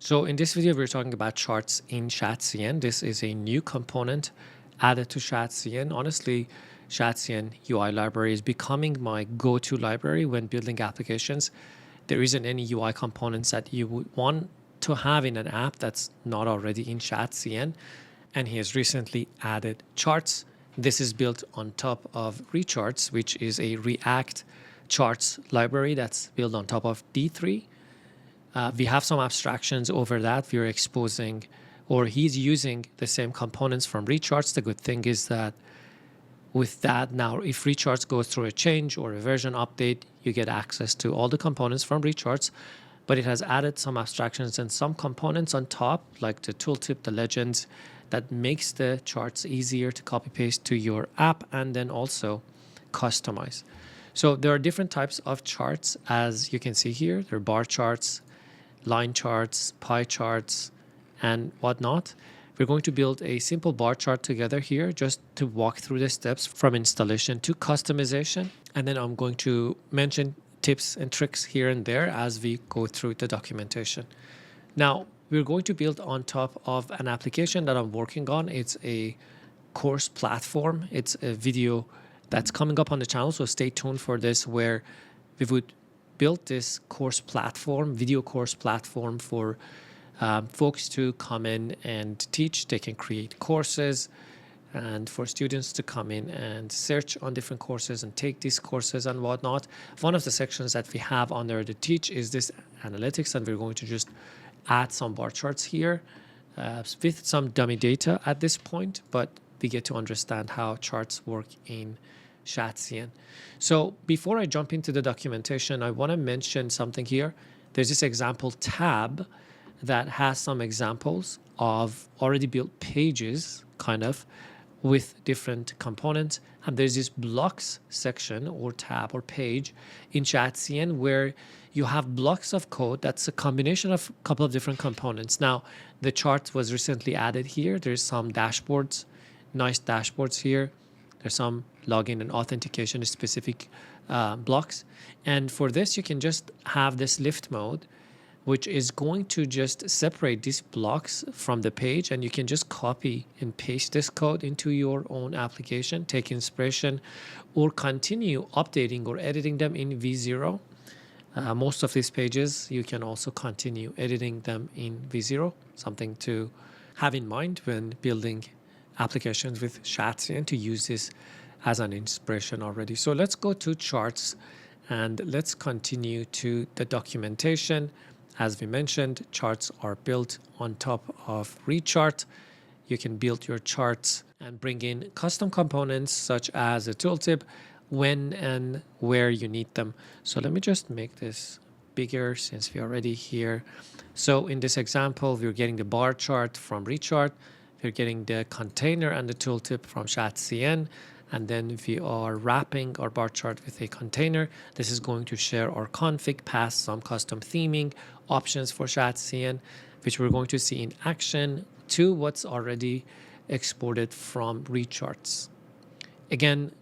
So in this video, we're talking about charts in Shadcn. This is a new component added to Shadcn. Honestly, Shadcn UI library is becoming my go-to library when building applications. There isn't any UI components that you would want to have in an app that's not already in Shadcn. And he has recently added charts. This is built on top of Recharts, which is a React charts library that's built on top of D3. We have some abstractions over that. We're exposing, or he's using the same components from Recharts. The good thing is that with that now, if Recharts goes through a change or a version update, you get access to all the components from Recharts, but it has added some abstractions and some components on top, like the tooltip, the legends, that makes the charts easier to copy paste to your app and then also customize. So there are different types of charts, as you can see here. There are bar charts, line charts, pie charts, and whatnot. We're going to build a simple bar chart together here just to walk through the steps from installation to customization. And then I'm going to mention tips and tricks here and there as we go through the documentation. Now, we're going to build on top of an application that I'm working on. It's a course platform. It's a video that's coming up on the channel, so stay tuned for this, where we would build this course platform, video course platform for folks to come in and teach. They can create courses, and for students to come in and search on different courses and take these courses and whatnot. One of the sections that we have under the teach is this analytics, and we're going to just add some bar charts here with some dummy data at this point, but we get to understand how charts work in Shadcn. So before I jump into the documentation, I want to mention something here. There's this example tab that has some examples of already built pages, kind of, with different components. And there's this blocks section or tab or page in Shadcn where you have blocks of code that's a combination of a couple of different components. Now, the chart was recently added here. There's some dashboards, nice dashboards here. There's some login and authentication specific blocks. And for this, you can just have this lift mode, which is going to just separate these blocks from the page, and you can just copy and paste this code into your own application, take inspiration, or continue updating or editing them in V0. Most of these pages, you can also continue editing them in V0, something to have in mind when building applications with Shadcn, to use this as an inspiration already. So let's go to charts and let's continue to the documentation. As we mentioned, charts are built on top of Rechart. You can build your charts and bring in custom components such as a tooltip when and where you need them. So let me just make this bigger since we're already here. So in this example, we're getting the bar chart from Rechart. We're getting the container and the tooltip from Shadcn. And then we are wrapping our bar chart with a container. This is going to share our config, pass some custom theming options for Shadcn, which we're going to see in action to what's already exported from Recharts. Again,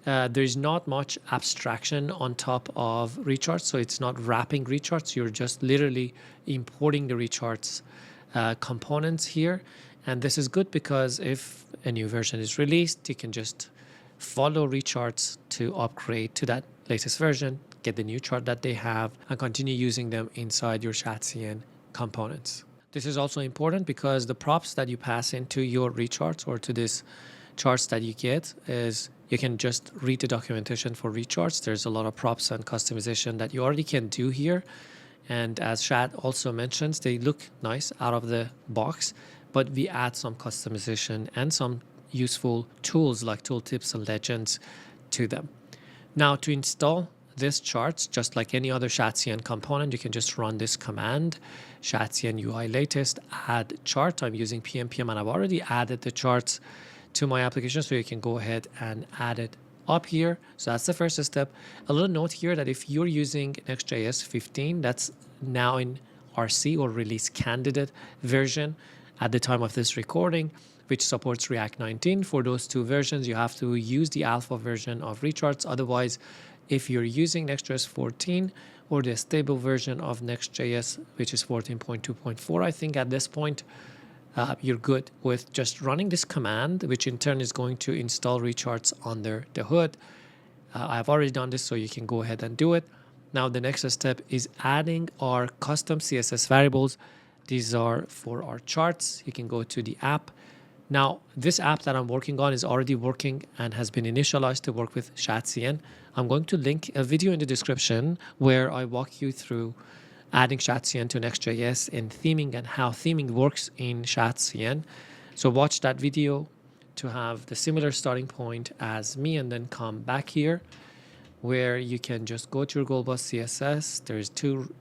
there's not much abstraction on top of Recharts, so it's not wrapping Recharts. You're just literally importing the Recharts components here. And this is good because if a new version is released, you can just follow Recharts to upgrade to that latest version, get the new chart that they have, and continue using them inside your Shadcn components. This is also important because the props that you pass into your Recharts or to this charts that you get is you can just read the documentation for Recharts. There's a lot of props and customization that you already can do here. And as Shad also mentions, they look nice out of the box, but we add some customization and some useful tools like tooltips and legends to them. Now, to install this charts, just like any other Shadcn component, you can just run this command, Shadcn UI latest add chart. I'm using pnpm and I've already added the charts to my application, so you can go ahead and add it up here. So that's the first step. A little note here that if you're using Next.js 15, that's now in RC or release candidate version at the time of this recording, which supports React 19. For those two versions, you have to use the alpha version of Recharts. Otherwise, if you're using Next.js 14, or the stable version of Next.js, which is 14.2.4. I think at this point, you're good with just running this command, which in turn is going to install Recharts under the hood. I've already done this, so you can go ahead and do it. Now, the next step is adding our custom CSS variables. These are for our charts. You can go to the app. Now, this app that I'm working on is already working and has been initialized to work with Shadcn. I'm going to link a video in the description where I walk you through adding Shadcn to Next.js and theming and how theming works in Shadcn. So watch that video to have the similar starting point as me, and then come back here where you can just go to your goal bus CSS. There's two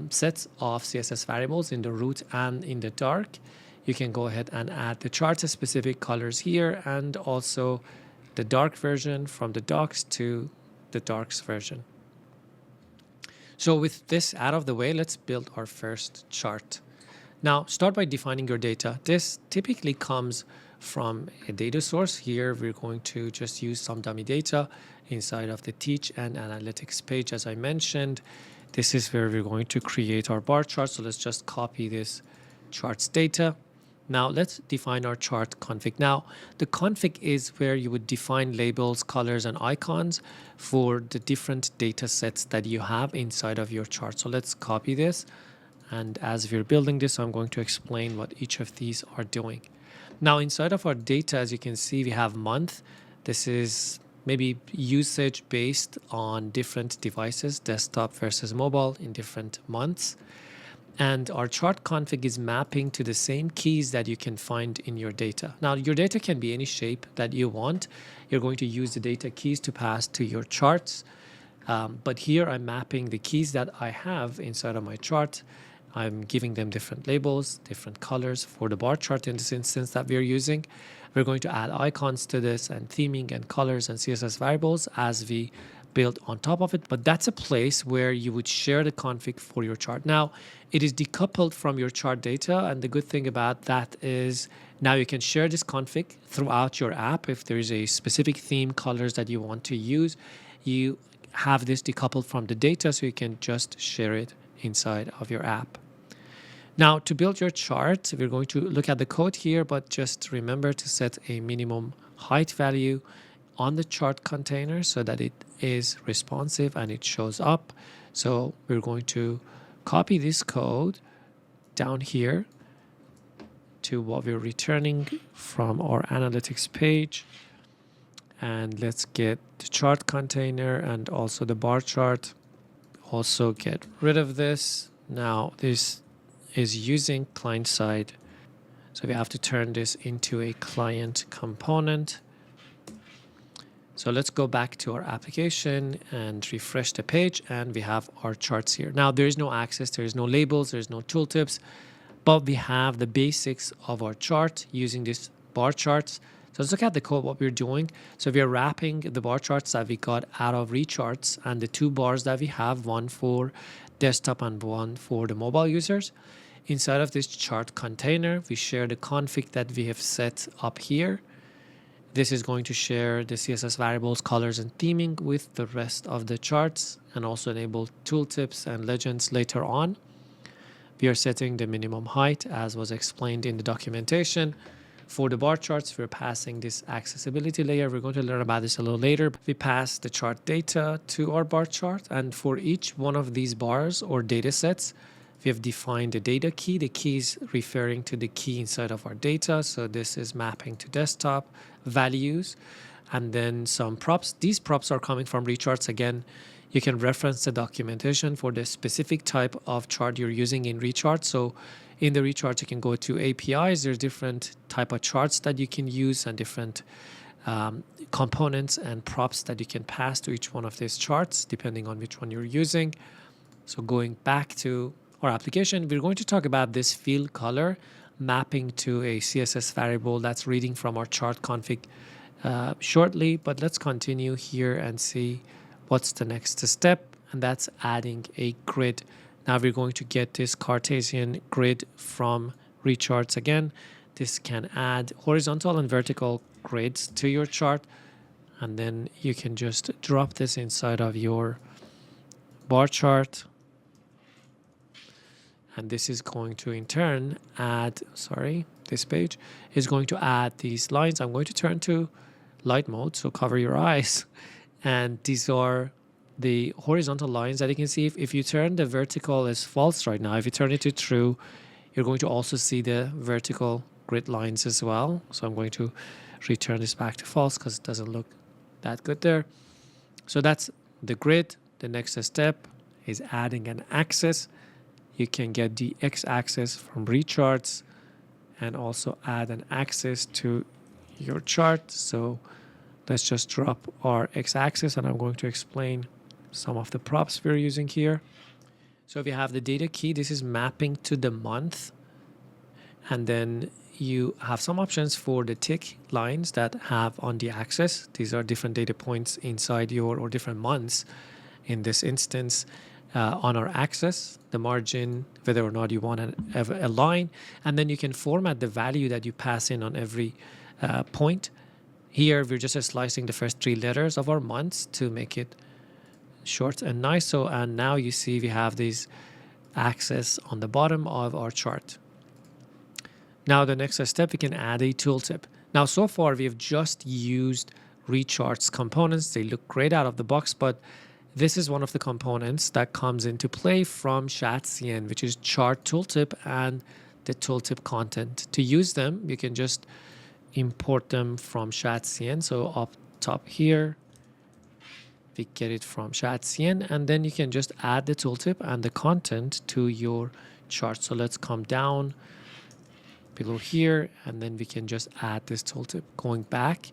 sets of CSS variables in the root and in the dark. You can go ahead and add the chart specific colors here, and also the dark version from the docs to the darks version. So with this out of the way, let's build our first chart. Now, start by defining your data. This typically comes from a data source. Here, we're going to just use some dummy data inside of the Teach and Analytics page. As I mentioned, this is where we're going to create our bar chart. So let's just copy this charts data. Now, let's define our chart config. Now, the config is where you would define labels, colors, and icons for the different data sets that you have inside of your chart. So let's copy this. And as we're building this, I'm going to explain what each of these are doing. Now, inside of our data, as you can see, we have month. This is maybe usage based on different devices, desktop versus mobile in different months. And our chart config is mapping to the same keys that you can find in your data. Now, your data can be any shape that you want. You're going to use the data keys to pass to your charts. But here I'm mapping the keys that I have inside of my chart. I'm giving them different labels, different colors for the bar chart in this instance that we're using. We're going to add icons to this and theming and colors and CSS variables as we build on top of it. But that's a place where you would share the config for your chart. Now, it is decoupled from your chart data. And the good thing about that is now you can share this config throughout your app. If there is a specific theme colors that you want to use, you have this decoupled from the data, so you can just share it inside of your app. Now, to build your chart, we're going to look at the code here, but just remember to set a minimum height value on the chart container so that it is responsive and it shows up. So we're going to copy this code down here to what we're returning from our analytics page. And let's get the chart container and also the bar chart. Also get rid of this. Now this is using client side. So we have to turn this into a client component. So let's go back to our application and refresh the page, and we have our charts here. Now there is no access, there is no labels, there's no tooltips, but we have the basics of our chart using this bar charts. So let's look at the code, what we're doing. So we are wrapping the bar charts that we got out of Recharts and the two bars that we have, one for desktop and one for the mobile users. Inside of this chart container, we share the config that we have set up here. This is going to share the CSS variables, colors, and theming with the rest of the charts, and also enable tooltips and legends later on. We are setting the minimum height as was explained in the documentation. For the bar charts, we're passing this accessibility layer. We're going to learn about this a little later. We pass the chart data to our bar chart, and for each one of these bars or data sets, we have defined the data key. The key is referring to the key inside of our data. So this is mapping to desktop values, and then some props. These props are coming from Recharts. Again, you can reference the documentation for the specific type of chart you're using in Recharts. So in the Recharts, you can go to APIs. There's different type of charts that you can use and different components and props that you can pass to each one of these charts, depending on which one you're using. So going back to our application, we're going to talk about this field color mapping to a CSS variable that's reading from our chart config shortly. But let's continue here and see what's the next step, and that's adding a grid. Now we're going to get this Cartesian grid from Recharts again. This can add horizontal and vertical grids to your chart, and then you can just drop this inside of your bar chart. And this is going to in turn add, sorry, this page is going to add these lines. I'm going to turn to light mode, so cover your eyes. And these are the horizontal lines that you can see. If you turn the vertical as false right now, if you turn it to true, you're going to also see the vertical grid lines as well. So I'm going to return this back to false because it doesn't look that good there. So that's the grid. The next step is adding an axis. You can get the x-axis from Recharts and also add an axis to your chart. So let's just drop our x-axis, and I'm going to explain some of the props we're using here. So if you have the data key, this is mapping to the month. And then you have some options for the tick lines that have on the axis. These are different data points inside your, or different months in this instance, on our axis, the margin, whether or not you want a line. And then you can format the value that you pass in on every point. Here, we're just slicing the first 3 letters of our months to make it short and nice. So, and now you see we have these axes on the bottom of our chart. Now, the next step, we can add a tooltip. Now, so far, we have just used Recharts components. They look great out of the box, but this is one of the components that comes into play from Shadcn, which is chart tooltip and the tooltip content. To use them, you can just import them from Shadcn. So up top here, we get it from Shadcn, and then you can just add the tooltip and the content to your chart. So let's come down below here, and then we can just add this tooltip. Going back,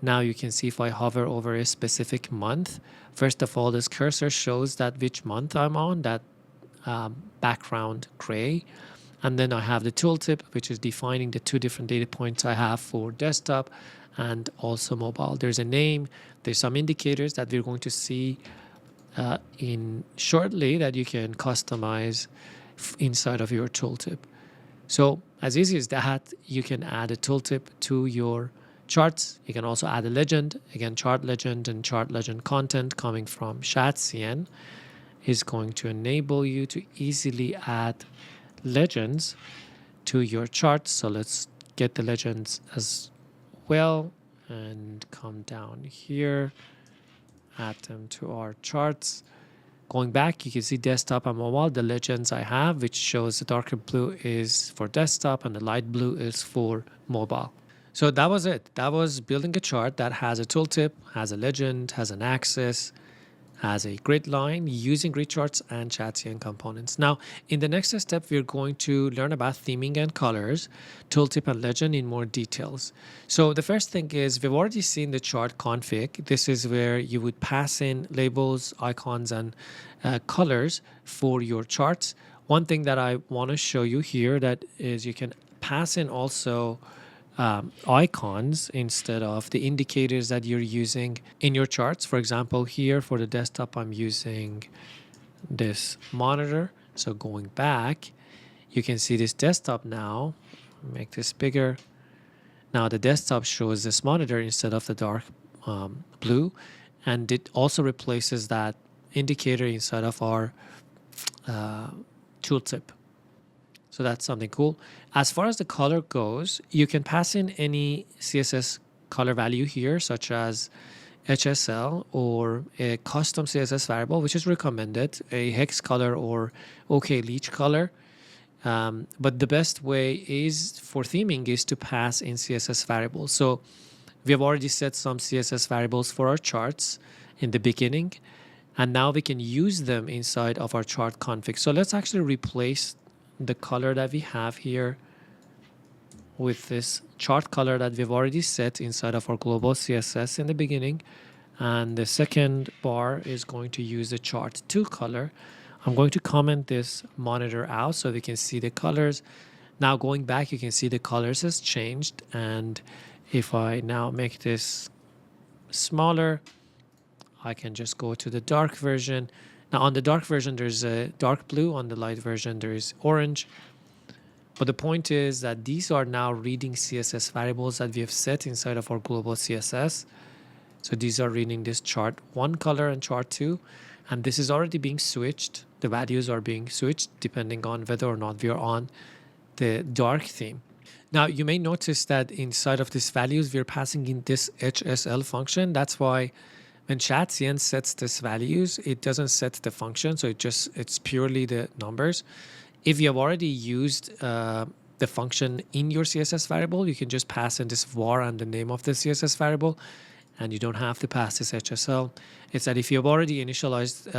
now you can see if I hover over a specific month, first of all, this cursor shows that which month I'm on, that background gray. And then I have the tooltip, which is defining the 2 different data points I have for desktop and also mobile. There's a name, there's some indicators that we're going to see in shortly that you can customize inside of your tooltip. So as easy as that, you can add a tooltip to your charts. You can also add a legend. Again, chart legend and chart legend content coming from Shadcn is going to enable you to easily add legends to your charts. So let's get the legends as well and come down here, add them to our charts. Going back, you can see desktop and mobile, the legends I have, which shows the darker blue is for desktop and the light blue is for mobile. So that was it. That was building a chart that has a tooltip, has a legend, has an axis, has a grid line using Recharts and Shadcn components. Now, in the next step, we're going to learn about theming and colors, tooltip and legend in more details. So the first thing is we've already seen the chart config. This is where you would pass in labels, icons, and colors for your charts. One thing that I want to show you here that is you can pass in also icons instead of the indicators that you're using in your charts. For example, here for the desktop, I'm using this monitor. So going back, you can see this desktop now. Make this bigger. Now the desktop shows this monitor instead of the dark blue, and it also replaces that indicator inside of our tooltip. So that's something cool. As far as the color goes, you can pass in any CSS color value here, such as HSL or a custom CSS variable, which is recommended, a hex color or OK leech color. But the best way is for theming is to pass in CSS variables. So we have already set some CSS variables for our charts in the beginning, and now we can use them inside of our chart config. So let's actually replace the color that we have here with this chart color that we've already set inside of our global CSS in the beginning. And the second bar is going to use the chart 2 color. I'm going to comment this monitor out so we can see the colors. Now going back, you can see the colors has changed. And if I now make this smaller, I can just go to the dark version. Now on the dark version, there's a dark blue. On the light version, there is orange. But the point is that these are now reading CSS variables that we have set inside of our global CSS. So these are reading this chart 1 color and chart 2. And this is already being switched. The values are being switched depending on whether or not we are on the dark theme. Now, you may notice that inside of these values, we're passing in this HSL function. That's why when Shadcn sets this values, it doesn't set the function. So it's purely the numbers. If you have already used the function in your CSS variable, you can just pass in this var and the name of the CSS variable, and you don't have to pass this HSL. It's that if you've already initialized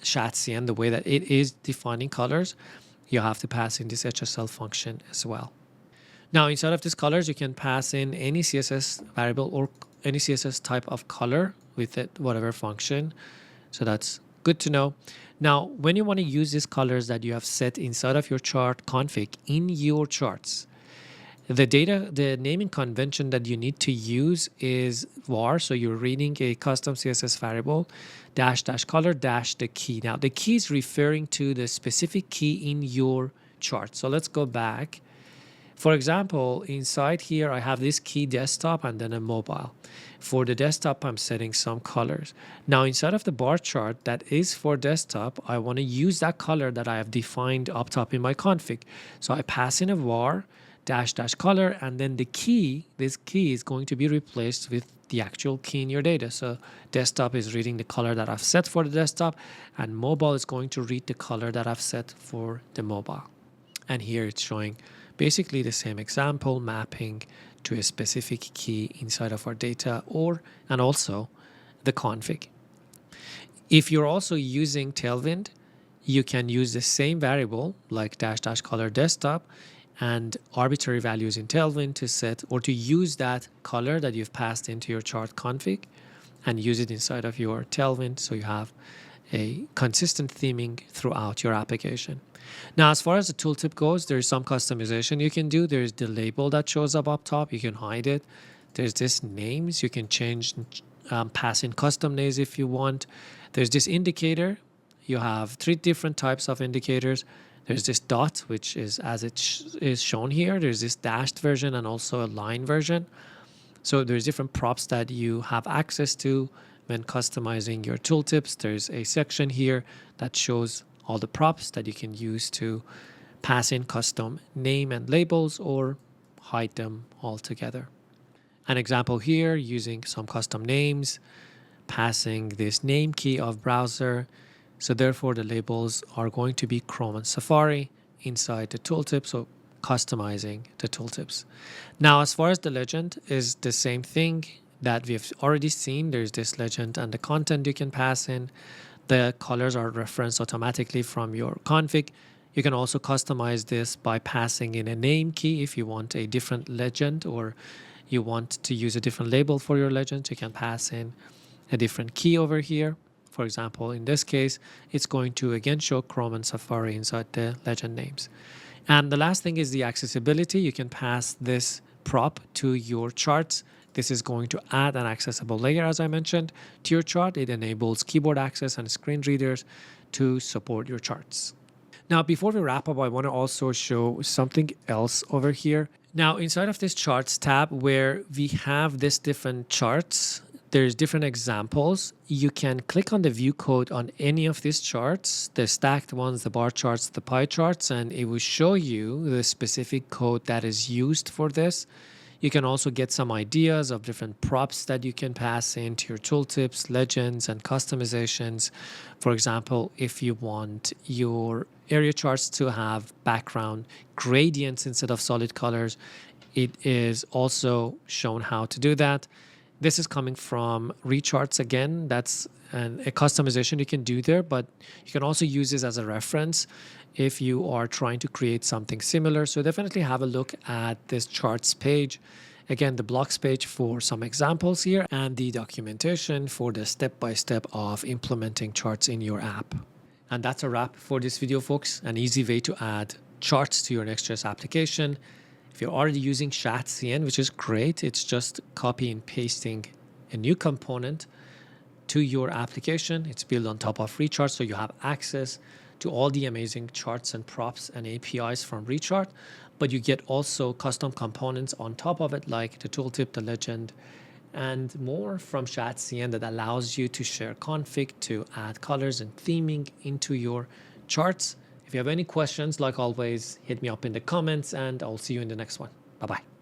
Shadcn the way that it is defining colors, you have to pass in this HSL function as well. Now, inside of these colors, you can pass in any CSS variable or any CSS type of color with it, whatever function. So that's good to know. Now, when you want to use these colors that you have set inside of your chart config in your charts, the naming convention that you need to use is var. So you're reading a custom CSS variable dash color dash the key. Now, the key is referring to the specific key in your chart. So let's go back. For example, inside here, I have this key desktop and then a mobile. For the desktop, I'm setting some colors. Now, inside of the bar chart that is for desktop, I want to use that color that I have defined up top in my config. So I pass in a var dash color, and then the key, this key is going to be replaced with the actual key in your data. So desktop is reading the color that I've set for the desktop, and mobile is going to read the color that I've set for the mobile. And here it's showing basically the same example, mapping to a specific key inside of our data and also the config. If you're also using Tailwind, you can use the same variable like dash color desktop and arbitrary values in Tailwind to set or to use that color that you've passed into your chart config and use it inside of your Tailwind, so you have a consistent theming throughout your application. Now, as far as the tooltip goes, there's some customization you can do. There's the label that shows up top. You can hide it. There's this names. You can change, pass in custom names if you want. There's this indicator. You have 3 different types of indicators. There's this dot, which is as it is shown here. There's this dashed version and also a line version. So there's different props that you have access to when customizing your tooltips. There's a section here that shows all the props that you can use to pass in custom name and labels or hide them altogether. An example here, using some custom names, passing this name key of browser. So therefore the labels are going to be Chrome and Safari inside the tooltip. So customizing the tooltips. Now, as far as the legend is the same thing that we've already seen. There's this legend and the content you can pass in. The colors are referenced automatically from your config. You can also customize this by passing in a name key if you want a different legend or you want to use a different label for your legend. You can pass in a different key over here. For example, in this case, it's going to again show Chrome and Safari inside the legend names. And the last thing is the accessibility. You can pass this prop to your charts. This is going to add an accessible layer, as I mentioned, to your chart. It enables keyboard access and screen readers to support your charts. Now, before we wrap up, I want to also show something else over here. Now, inside of this charts tab where we have this different charts, there's different examples. You can click on the view code on any of these charts, the stacked ones, the bar charts, the pie charts, and it will show you the specific code that is used for this. You can also get some ideas of different props that you can pass into your tooltips, legends, and customizations. For example, if you want your area charts to have background gradients instead of solid colors, it is also shown how to do that. This is coming from Recharts again. That's a customization you can do there, but you can also use this as a reference if you are trying to create something similar. So definitely have a look at this charts page. Again, the blocks page for some examples here and the documentation for the step-by-step of implementing charts in your app. And that's a wrap for this video, folks. An easy way to add charts to your Next.js application. If you're already using Shadcn, which is great, it's just copy and pasting a new component to your application. It's built on top of Recharts, so you have access to all the amazing charts and props and APIs from Rechart, but you get also custom components on top of it, like the tooltip, the legend, and more from Shadcn that allows you to share config, to add colors and theming into your charts. If you have any questions, like always, hit me up in the comments, and I'll see you in the next one. Bye bye.